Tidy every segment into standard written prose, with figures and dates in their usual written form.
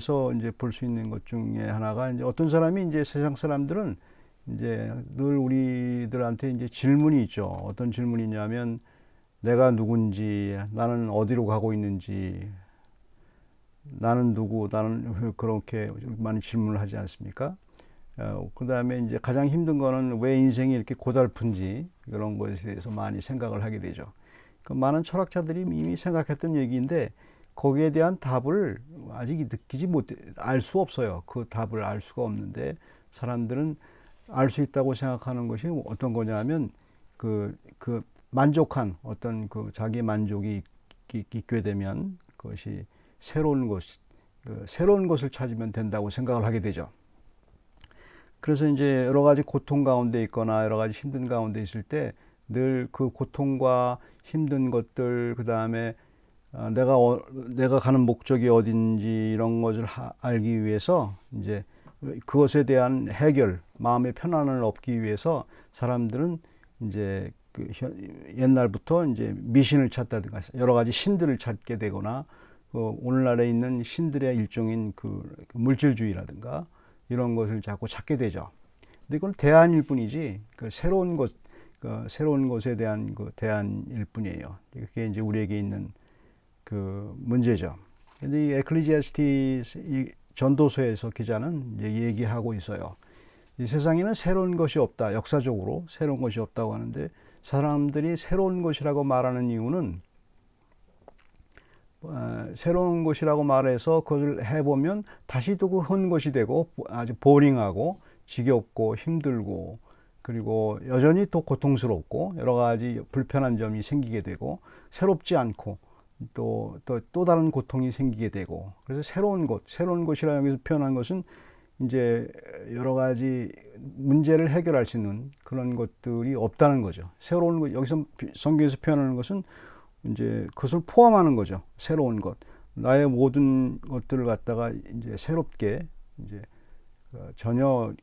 여기에서 이제 볼 수 있는 것 중에 하나가 이제 어떤 사람이 이제 세상 사람들은 이제 늘 우리들한테 이제 질문이 있죠. 어떤 질문이 있냐면 내가 누군지, 나는 어디로 가고 있는지, 나는 누구, 나는 그렇게 많은 질문을 하지 않습니까? 그 다음에 이제 가장 힘든 거는 왜 인생이 이렇게 고달픈지 그런 것에 대해서 많이 생각을 하게 되죠. 그 많은 철학자들이 이미 생각했던 얘기인데 거기에 대한 답을 아직 느끼지 못해, 알 수 없어요. 그 답을 알 수가 없는데 사람들은 알 수 있다고 생각하는 것이 어떤 거냐면 그 만족한 어떤 그 자기 만족이 있게 되면 그것이 새로운 것, 새로운 것을 찾으면 된다고 생각을 하게 되죠. 그래서 이제 여러 가지 고통 가운데 있거나 여러 가지 힘든 가운데 있을 때 늘 그 고통과 힘든 것들, 그 다음에 내가 가는 목적이 어딘지 이런 것을 알기 위해서 이제 그것에 대한 해결, 마음의 편안을 얻기 위해서 사람들은 이제 옛날부터 이제 미신을 찾다든가 여러 가지 신들을 찾게 되거나 오늘날에 있는 신들의 일종인 그 물질주의라든가 이런 것을 자꾸 찾게 되죠. 근데 그건 대안일 뿐이지 그 새로운 것에 대한 그 대안일 뿐이에요. 그게 이제 우리에게 있는 그 문제죠. 근데 이 에클리지아스티스 이 전도서에서 기자는 이제 얘기하고 있어요. 이 세상에는 새로운 것이 없다. 역사적으로 새로운 것이 없다고 하는데 사람들이 새로운 것이라고 말하는 이유는 새로운 것이라고 말해서 그것을 해보면 다시 또 그 헌 것이 되고 아주 보링하고 지겹고 힘들고 그리고 여전히 또 고통스럽고 여러 가지 불편한 점이 생기게 되고 새롭지 않고 또 다른 고통이 생기게 되고 그래서 새로운 것이라는 여기서 표현한 것은 이제 여러 가지 문제를 해결할 수 있는 그런 것들이 없다는 거죠. 새로운 것, 여기서 성경에서 표현하는 것은 이제 그것을 포함하는 거죠. 새로운 것. 나의 모든 것들을 갖다가 이제 새롭게 이제 전혀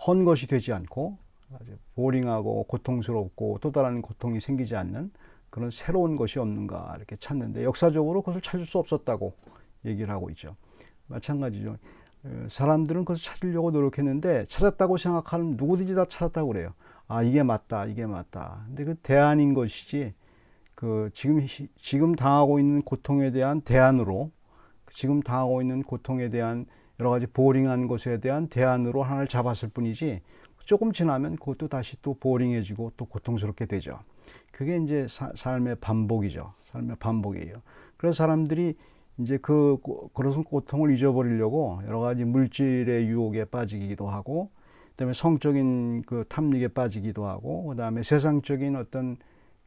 헌 것이 되지 않고 아주 보링하고 고통스럽고 또 다른 고통이 생기지 않는 그런 새로운 것이 없는가 이렇게 찾는데 역사적으로 그것을 찾을 수 없었다고 얘기를 하고 있죠. 마찬가지죠. 사람들은 그것을 찾으려고 노력했는데 찾았다고 생각하는 누구든지 다 찾았다고 그래요. 아, 이게 맞다, 이게 맞다. 근데 그 대안인 것이지 그 지금 당하고 있는 고통에 대한 대안으로 지금 당하고 있는 고통에 대한 여러 가지 보링한 것에 대한 대안으로 하나를 잡았을 뿐이지 조금 지나면 그것도 다시 또 보링해지고 또 고통스럽게 되죠. 그게 이제 삶의 반복이죠. 삶의 반복이에요. 그래서 사람들이 이제 그런 고통을 잊어버리려고 여러 가지 물질의 유혹에 빠지기도 하고, 그다음에 성적인 그 탐닉에 빠지기도 하고, 그다음에 세상적인 어떤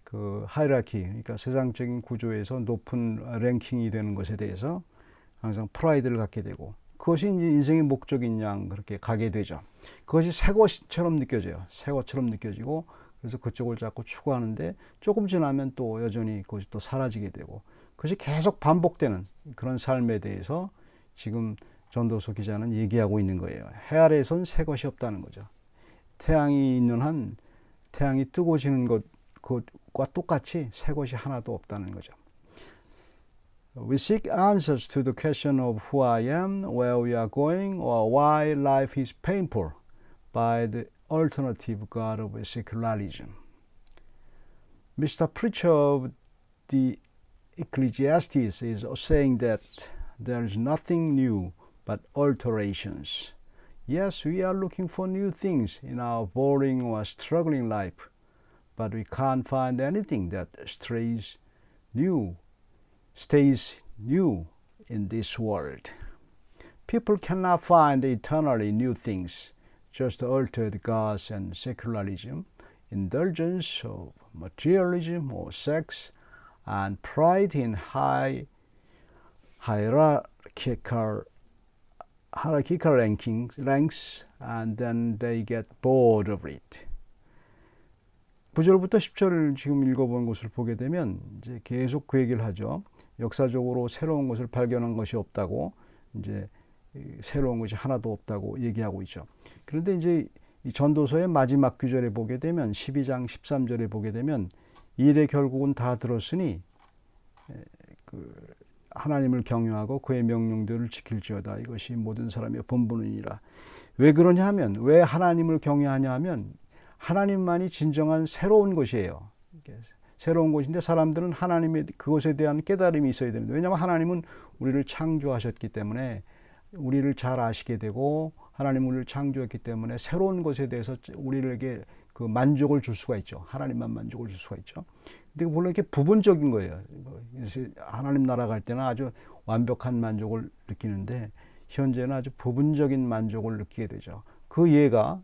그 하이라키, 그러니까 세상적인 구조에서 높은 랭킹이 되는 것에 대해서 항상 프라이드를 갖게 되고, 그것이 이제 인생의 목적인 양 그렇게 가게 되죠. 그것이 새 것처럼 느껴져요. 새 것처럼 느껴지고, 그래서 그쪽을 자꾸 추구하는데 조금 지나면 또 여전히 그것이 또 사라지게 되고, 그것이 계속 반복되는 그런 삶에 대해서 지금 전도서 기자는 얘기하고 있는 거예요. 해 아래에선 새 것이 없다는 거죠. 태양이 있는 한 태양이 뜨고 지는 것과 똑같이 새 것이 하나도 없다는 거죠. We seek answers to the question of who I am, where we are going, or why life is painful by the alternative God of secularism. Mr. Preacher of the Ecclesiastes is saying that there is nothing new but alterations. Yes, we are looking for new things in our boring or struggling life, but we can't find anything that stays new in this world. People cannot find eternally new things, just altered gods and secularism, indulgence of materialism or sex, and pride in hierarchical ranks, and then they get bored of it. 9절부터 10절을 지금 읽어본 것을 보게 되면 이제 계속 그 얘기를 하죠. 역사적으로 새로운 것을 발견한 것이 없다고, 이제 새로운 것이 하나도 없다고 얘기하고 있죠. 그런데 이제 이 전도서의 마지막 구절에 보게 되면 12장 13절에 보게 되면 일의 결국은 다 들었으니 하나님을 경외하고 그의 명령들을 지킬지어다. 이것이 모든 사람의 본분이니라. 왜 그러냐 하면, 왜 하나님을 경외하냐 하면 하나님만이 진정한 새로운 것이에요. 새로운 것인데 사람들은 하나님의 그것에 대한 깨달음이 있어야 되는데, 왜냐하면 하나님은 우리를 창조하셨기 때문에 우리를 잘 아시게 되고, 하나님 우리를 창조했기 때문에 새로운 것에 대해서 우리에게 그 만족을 줄 수가 있죠. 하나님만 만족을 줄 수가 있죠. 근데 물론 이렇게 부분적인 거예요. 하나님 나라 갈 때는 아주 완벽한 만족을 느끼는데, 현재는 아주 부분적인 만족을 느끼게 되죠. 그 예가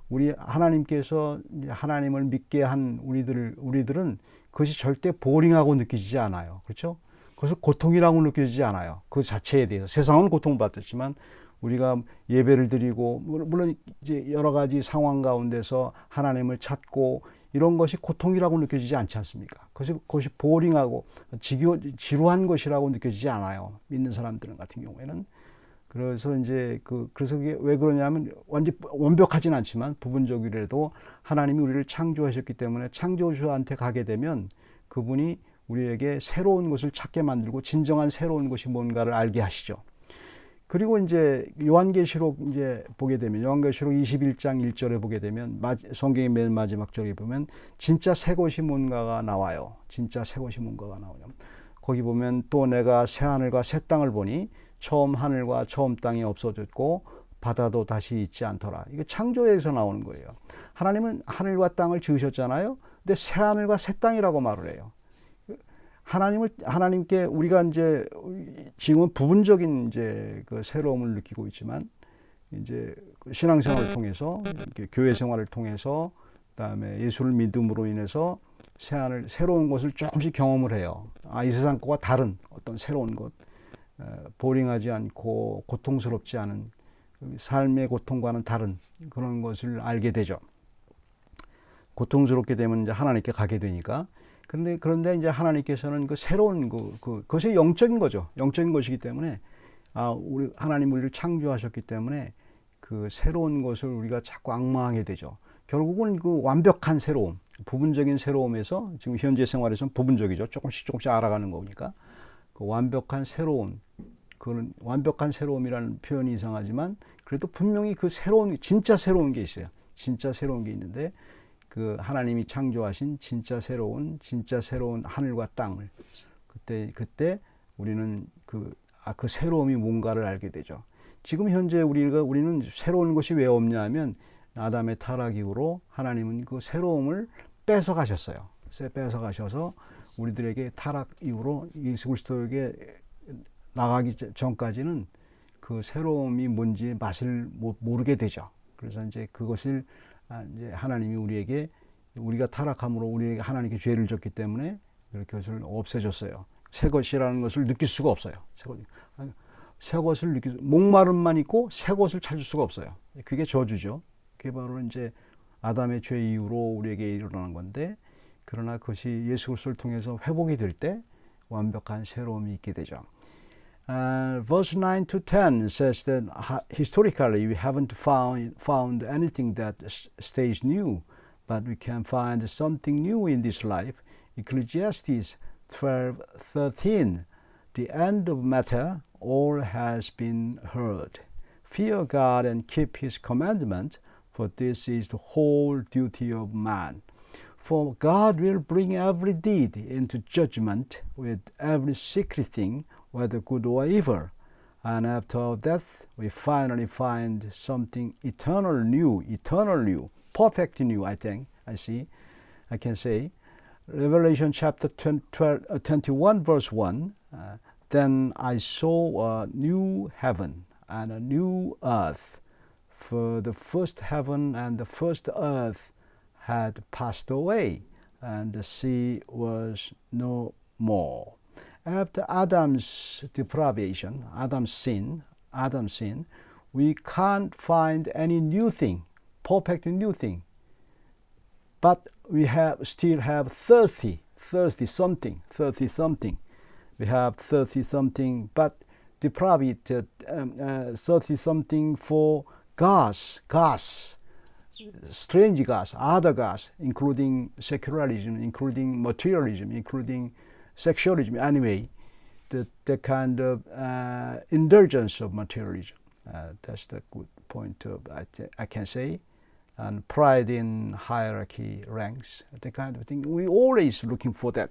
우리 하나님께서 하나님을 믿게 한 우리들은 그것이 절대 보링하고 느껴지지 않아요. 그렇죠? 그것을 고통이라고 느껴지지 않아요. 그 자체에 대해서. 세상은 고통받았지만 우리가 예배를 드리고, 물론 이제 여러 가지 상황 가운데서 하나님을 찾고 이런 것이 고통이라고 느껴지지 않지 않습니까? 그것이 보링하고 지루한 것이라고 느껴지지 않아요. 믿는 사람들 같은 경우에는. 그래서 이제 그래서 그게 왜 그러냐면, 완벽하진 않지만 부분적이라도 하나님이 우리를 창조하셨기 때문에 창조주한테 가게 되면 그분이 우리에게 새로운 것을 찾게 만들고 진정한 새로운 것이 뭔가를 알게 하시죠. 그리고 이제 요한계시록 이제 보게 되면, 요한계시록 21장 1절에 보게 되면, 성경의 맨 마지막 절에 보면 진짜 새 것이 뭔가가 나와요. 진짜 새 것이 뭔가가 나와요. 거기 보면 또 내가 새 하늘과 새 땅을 보니 처음 하늘과 처음 땅이 없어졌고 바다도 다시 있지 않더라. 이게 창조에서 나오는 거예요. 하나님은 하늘과 땅을 지으셨잖아요. 근데 새 하늘과 새 땅이라고 말을 해요. 하나님께 우리가 이제 지금은 부분적인 이제 그 새로움을 느끼고 있지만, 이제 신앙생활을 통해서, 교회 생활을 통해서, 그다음에 예수를 믿음으로 인해서 새로운 것을 조금씩 경험을 해요. 이 세상 것과 다른 어떤 새로운 것, 보링하지 않고 고통스럽지 않은 삶의 고통과는 다른 그런 것을 알게 되죠. 고통스럽게 되면 이제 하나님께 가게 되니까. 그런데 이제 하나님께서는 그 새로운 그것이 영적인 거죠. 영적인 것이기 때문에, 하나님 우리를 창조하셨기 때문에 그 새로운 것을 우리가 자꾸 앙망하게 되죠. 결국은 그 완벽한 새로움, 부분적인 새로움에서, 지금 현재 생활에서는 부분적이죠. 조금씩 알아가는 거니까. 그 완벽한 새로움, 그런 완벽한 새로움이라는 표현이 이상하지만 그래도 분명히 그 진짜 새로운 게 있어요. 진짜 새로운 게 있는데, 그 하나님이 창조하신 진짜 새로운 하늘과 땅을 그때 우리는 그 새로움이 뭔가를 알게 되죠. 지금 현재 우리는 새로운 것이 왜 없냐면, 아담의 타락 이후로 하나님은 그 새로움을 뺏어 가셨어요. 뺏어 가셔서 우리들에게 타락 이후로 예수 그리스도에게 나가기 전까지는 그 새로움이 뭔지 맛을 모르게 되죠. 그래서 이제 그것을 이제 하나님이 우리가 타락함으로 우리에게 하나님께 죄를 졌기 때문에 그렇게 것을 없애줬어요. 새 것이라는 것을 느낄 수가 없어요. 새 것을 목마름만 있고 새 것을 찾을 수가 없어요. 그게 저주죠. 그게 바로 이제 아담의 죄 이후로 우리에게 일어나는 건데, 그러나 그것이 예수 그리스도를 통해서 회복이 될 때 완벽한 새로움이 있게 되죠. Verse 9 to 10 says that historically we haven't found anything that stays new, but we can find something new in this life. Ecclesiastes 12:13. The end of matter, all has been heard. Fear God and keep his commandment, for this is the whole duty of man. For God will bring every deed into judgment with every secret thing, whether good or evil. And after our death, we finally find something eternal new, perfect new, I can say. Revelation chapter 21, verse 1, then I saw a new heaven and a new earth, for the first heaven and the first earth had passed away, and the sea was no more. After Adam's depravation, Adam's sin, we can't find any new thing, perfect new thing. But we still have 30 something. We have 30 something, but depravity, 30 something for gods, strange gods, other gods, including secularism, including materialism, including sexualism. Anyway, the kind of indulgence of materialism. That's the good point of I can say, and pride in hierarchy ranks, the kind of thing. We always looking for that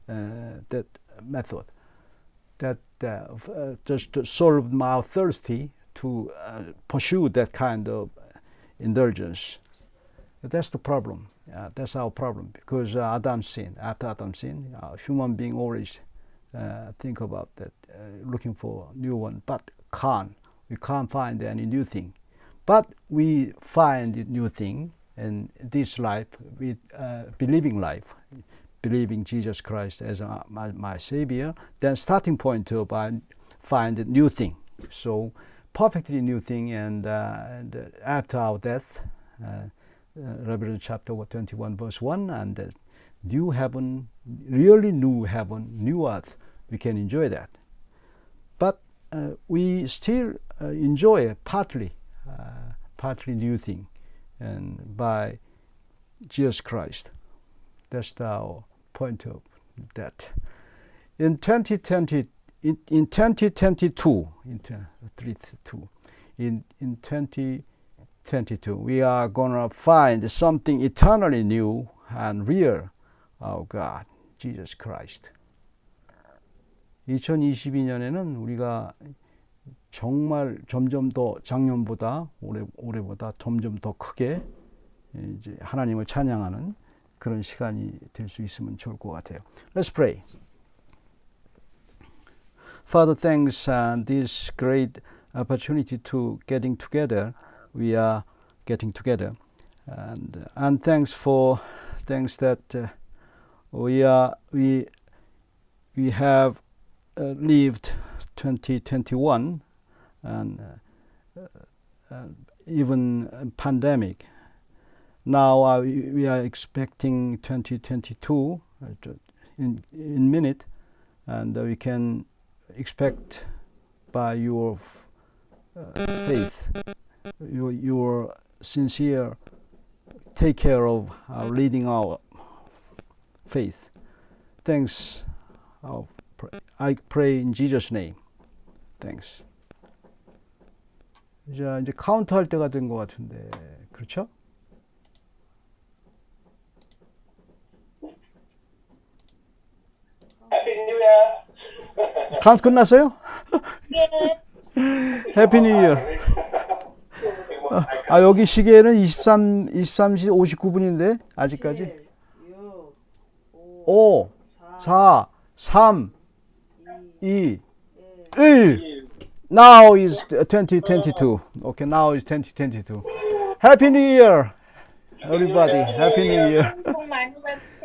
that method, that just to solve my thirsty to pursue that kind of indulgence. That's the problem. That's our problem, because Adam sin. After Adam sin, human being always think about that, looking for new one, but we can't find any new thing. But we find a new thing in this life with believing life, believing Jesus Christ as my Savior. Then starting point of find a new thing. So perfectly new thing, and after our death, Revelation chapter 21 verse 1, and the new heaven, really new heaven, new earth, we can enjoy that. But we still enjoy partly new thing, and by Jesus Christ. That's our point of that. In 2022, in 2022, we are gonna find something eternally new and real, our God, Jesus Christ. 2022년에는 우리가 정말 점점 더 작년보다 올해보다 점점 더 크게 이제 하나님을 찬양하는 그런 시간이 될 수 있으면 좋을 것 같아요. Let's pray. Father, thanks this great opportunity to getting together. We are getting together, and thanks that we have lived 2021 and even pandemic. Now we are expecting 2022 in minute, and we can expect by your faith, your sincere take care of leading our faith. Thanks. I pray in Jesus' name. Thanks. 이제 카운트 할 때가 된 것 같은데, 그렇죠? 카운트 끝났어요? 네. 해피 뉴 이어. 여기 시계에는 23시 59분인데 아직까지 5 4 3 2 1 Now is 2022. Okay, now is 2022. Happy New Year, everybody. Happy New Year. 복 많이 받으세요.